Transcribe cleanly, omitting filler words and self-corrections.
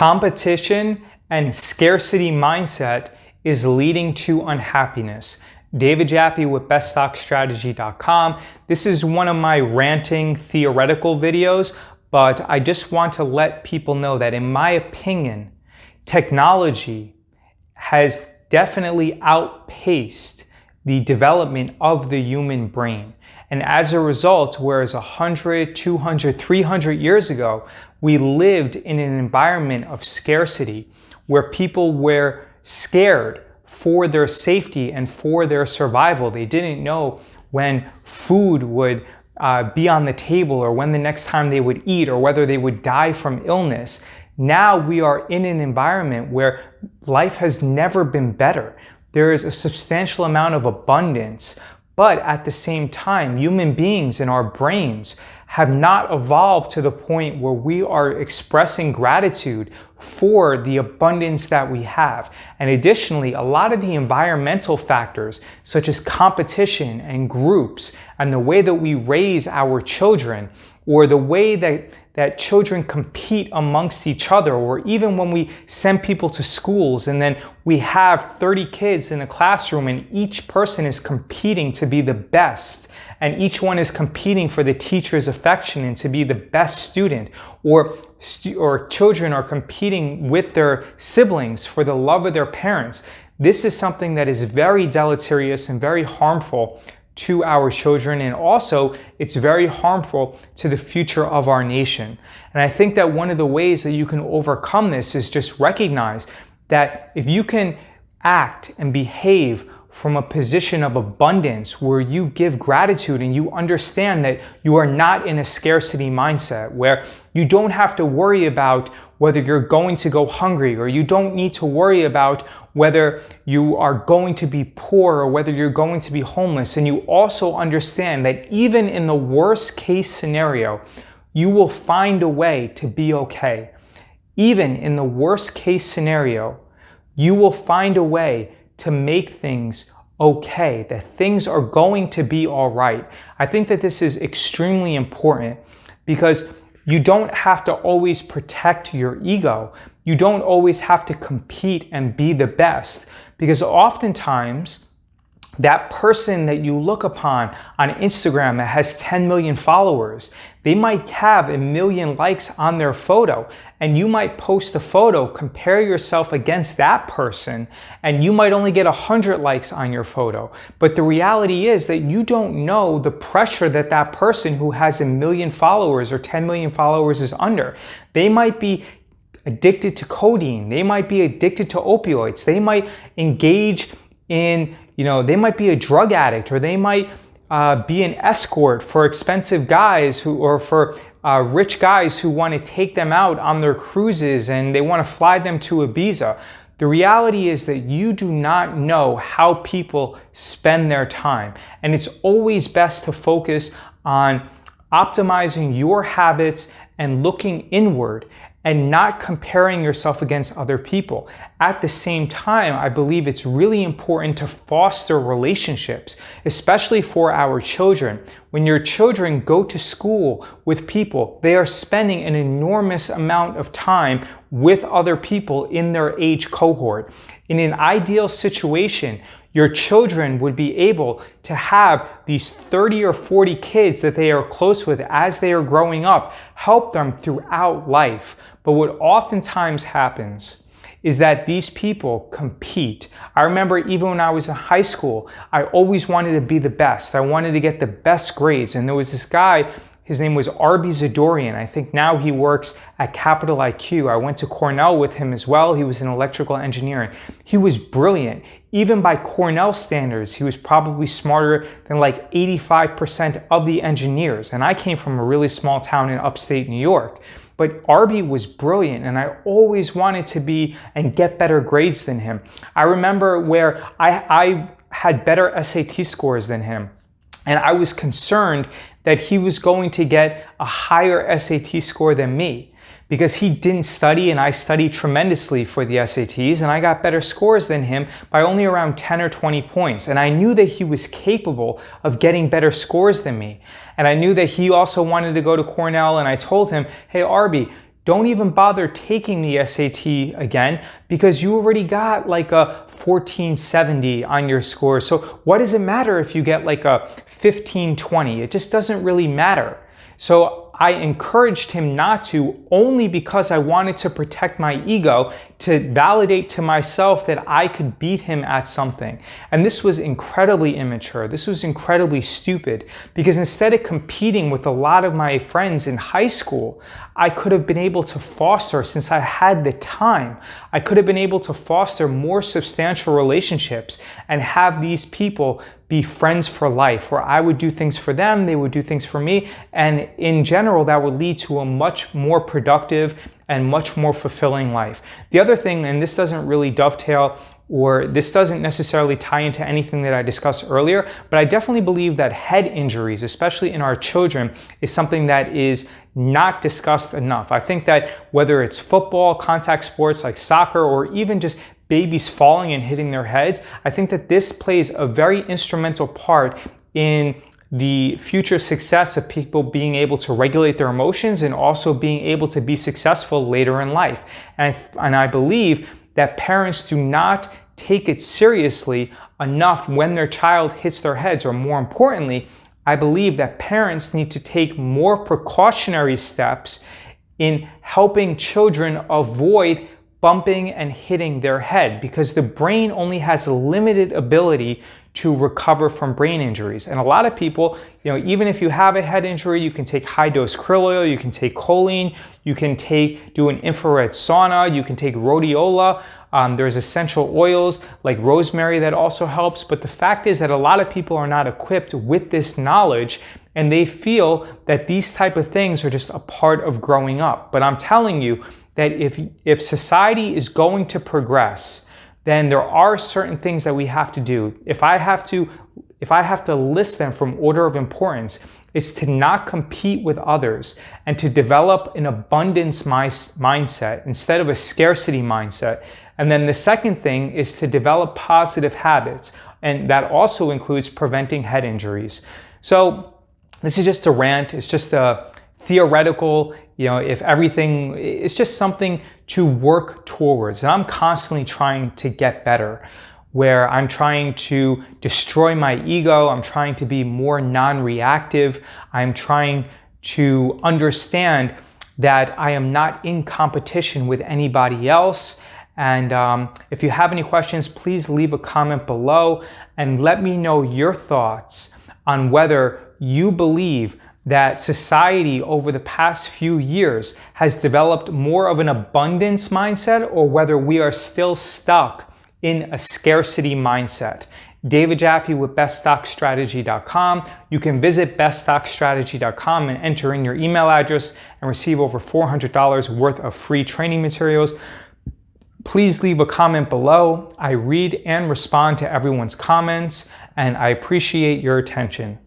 Competition and scarcity mindset is leading to unhappiness. David Jaffe with beststockstrategy.com. This is one of my ranting theoretical videos, but I just want to let people know that in my opinion, technology has definitely outpaced the development of the human brain. And as a result, whereas 100, 200, 300 years ago, we lived in an environment of scarcity where people were scared for their safety and for their survival. They didn't know when food would be on the table or when the next time they would eat or whether they would die from illness. Now we are in an environment where life has never been better. There is a substantial amount of abundance, but at the same time, human beings and our brains have not evolved to the point where we are expressing gratitude for the abundance that we have. And additionally, a lot of the environmental factors, such as competition and groups, and the way that we raise our children, or the way that children compete amongst each other, or even when we send people to schools and then we have 30 kids in a classroom and each person is competing to be the best, and each one is competing for the teacher's affection and to be the best student, or children are competing with their siblings for the love of their parents. This is something that is very deleterious and very harmful to our children, and also it's very harmful to the future of our nation. And I think that one of the ways that you can overcome this is just recognize that if you can act and behave from a position of abundance where you give gratitude and you understand that you are not in a scarcity mindset, where you don't have to worry about whether you're going to go hungry, or you don't need to worry about whether you are going to be poor or whether you're going to be homeless. And you also understand that even in the worst case scenario, you will find a way to be okay. Even in the worst case scenario, you will find a way to make things okay, that things are going to be all right. I think that this is extremely important because you don't have to always protect your ego. You don't always have to compete and be the best, because oftentimes that person that you look upon on Instagram that has 10 million followers, they might have 1 million likes on their photo, and you might post a photo, compare yourself against that person, and you might only get 100 likes on your photo. But the reality is that you don't know the pressure that that person who has 1 million followers or 10 million followers is under. They might be addicted to codeine. They might be addicted to opioids. They might engage in, they might be a drug addict, or they might be an escort for expensive guys or for rich guys who want to take them out on their cruises and they want to fly them to Ibiza. The reality is that you do not know how people spend their time. And it's always best to focus on optimizing your habits and looking inward and not comparing yourself against other people. At the same time, I believe it's really important to foster relationships, especially for our children. When your children go to school with people, they are spending an enormous amount of time with other people in their age cohort. In an ideal situation, your children would be able to have these 30 or 40 kids that they are close with as they are growing up, help them throughout life. But what oftentimes happens is that these people compete. I remember even when I was in high school, I always wanted to be the best. I wanted to get the best grades. And there was this guy, his name was Arby Zadorian. I think now he works at Capital IQ. I went to Cornell with him as well. He was in electrical engineering. He was brilliant. Even by Cornell standards, he was probably smarter than like 85% of the engineers. And I came from a really small town in upstate New York. But Arby was brilliant, and I always wanted to be and get better grades than him. I remember where I had better SAT scores than him, and I was concerned that he was going to get a higher SAT score than me because he didn't study and I studied tremendously for the SATs, and I got better scores than him by only around 10 or 20 points. And I knew that he was capable of getting better scores than me. And I knew that he also wanted to go to Cornell, and I told him, hey, Arby, don't even bother taking the SAT again because you already got like a 1470 on your score. So what does it matter if you get like a 1520? It just doesn't really matter. So I encouraged him not to, only because I wanted to protect my ego, to validate to myself that I could beat him at something. And this was incredibly immature. This was incredibly stupid, because instead of competing with a lot of my friends in high school, I could have been able to foster, since I had the time, I could have been able to foster more substantial relationships and have these people be friends for life, where I would do things for them, they would do things for me, and in general, that would lead to a much more productive and much more fulfilling life. The other thing, and this doesn't really dovetail, or this doesn't necessarily tie into anything that I discussed earlier, but I definitely believe that head injuries, especially in our children, is something that is not discussed enough. I think that whether it's football, contact sports like soccer, or even just babies falling and hitting their heads, I think that this plays a very instrumental part in the future success of people being able to regulate their emotions and also being able to be successful later in life. And I believe that parents do not take it seriously enough when their child hits their heads, or more importantly, I believe that parents need to take more precautionary steps in helping children avoid bumping and hitting their head, because the brain only has a limited ability to recover from brain injuries. And a lot of people, even if you have a head injury, you can take high-dose krill oil, you can take choline, you can do an infrared sauna, you can take rhodiola. There's essential oils like rosemary that also helps. But the fact is that a lot of people are not equipped with this knowledge, and they feel that these type of things are just a part of growing up. But I'm telling you that if society is going to progress, then there are certain things that we have to do. If I have to list them from order of importance, it's to not compete with others and to develop an abundance mindset instead of a scarcity mindset. And then the second thing is to develop positive habits, and that also includes preventing head injuries. So this is just a rant. It's just a theoretical, if everything, it's just something to work towards. And I'm constantly trying to get better, where I'm trying to destroy my ego. I'm trying to be more non-reactive. I'm trying to understand that I am not in competition with anybody else. And if you have any questions, please leave a comment below and let me know your thoughts on whether you believe that society over the past few years has developed more of an abundance mindset, or whether we are still stuck in a scarcity mindset. David Jaffe with beststockstrategy.com. You can visit beststockstrategy.com and enter in your email address and receive over $400 worth of free training materials. Please leave a comment below. I read and respond to everyone's comments, and I appreciate your attention.